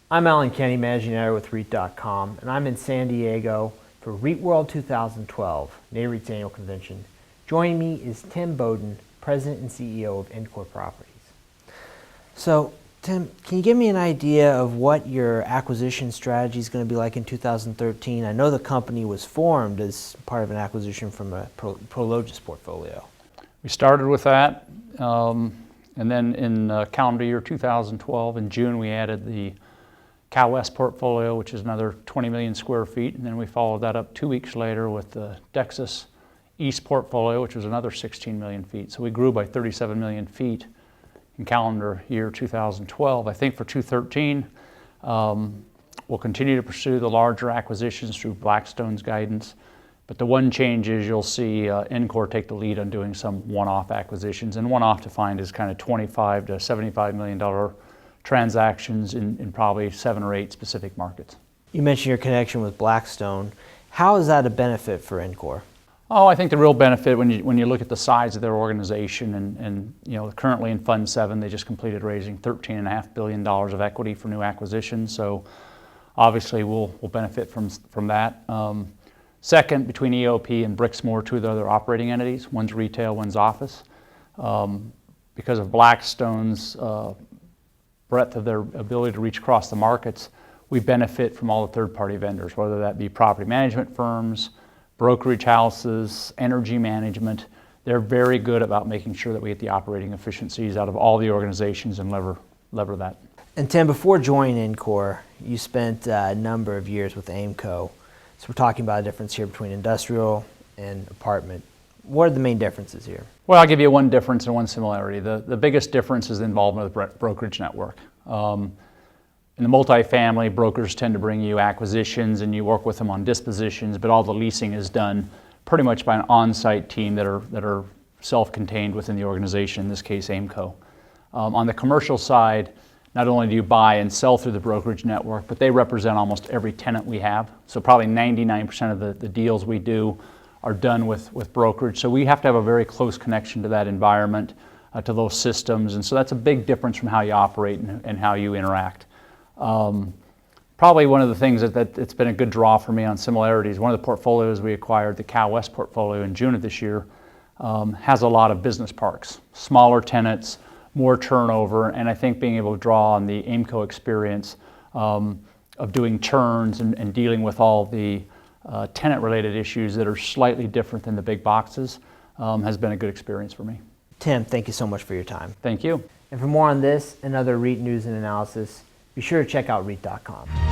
I'm Alan Kenny, Managing Editor with REIT.com, and I'm in San Diego for REIT World 2012, NAREIT's annual convention. Joining me is Tim Beaudin, President and CEO of IndCor Properties. So, Tim, can you give me an idea of what your acquisition strategy is going to be like in 2013? I know the company was formed as part of an acquisition from a Prologis portfolio. We started with that, and then in calendar year 2012, in June, we added the Cal West portfolio, which is another 20 million square feet, and then we followed that up 2 weeks later with the Dexus East portfolio, which was another 16 million feet. So we grew by 37 million feet in calendar year 2012. I think for 2013, we'll continue to pursue the larger acquisitions through Blackstone's guidance, but the one change is you'll see IndCor take the lead on doing some one-off acquisitions, and one-off defined as kind of $25 to $75 million transactions in probably 7 or 8 specific markets. You mentioned your connection with Blackstone. How is that a benefit for IndCor? Oh, I think the real benefit when you look at the size of their organization and you know, currently in Fund 7, they just completed raising $13.5 billion of equity for new acquisitions. So obviously we'll benefit from that. Second, between EOP and Brixmor, 2 of the other operating entities, one's retail, one's office. Because of Blackstone's breadth of their ability to reach across the markets, we benefit from all the third-party vendors, whether that be property management firms, brokerage houses, energy management. They're very good about making sure that we get the operating efficiencies out of all the organizations and lever that. And Tim, before joining IndCor, you spent a number of years with Aimco. So we're talking about a difference here between industrial and apartment. What are the main differences here? Well, I'll give you one difference and one similarity. The biggest difference is the involvement of the brokerage network. In the multifamily, brokers tend to bring you acquisitions and you work with them on dispositions, but all the leasing is done pretty much by an on-site team that are self-contained within the organization, in this case Aimco. On the commercial side, not only do you buy and sell through the brokerage network, but they represent almost every tenant we have. So probably 99% of the deals we do are done with brokerage. So we have to have a very close connection to that environment, to those systems. And so that's a big difference from how you operate and how you interact. Probably one of the things that it's been a good draw for me on similarities, one of the portfolios we acquired, the Cal West portfolio in June of this year, has a lot of business parks, smaller tenants, more turnover, and I think being able to draw on the Aimco experience of doing turns and dealing with all the tenant-related issues that are slightly different than the big boxes has been a good experience for me. Tim, thank you so much for your time. Thank you. And for more on this and other REIT news and analysis, be sure to check out REIT.com.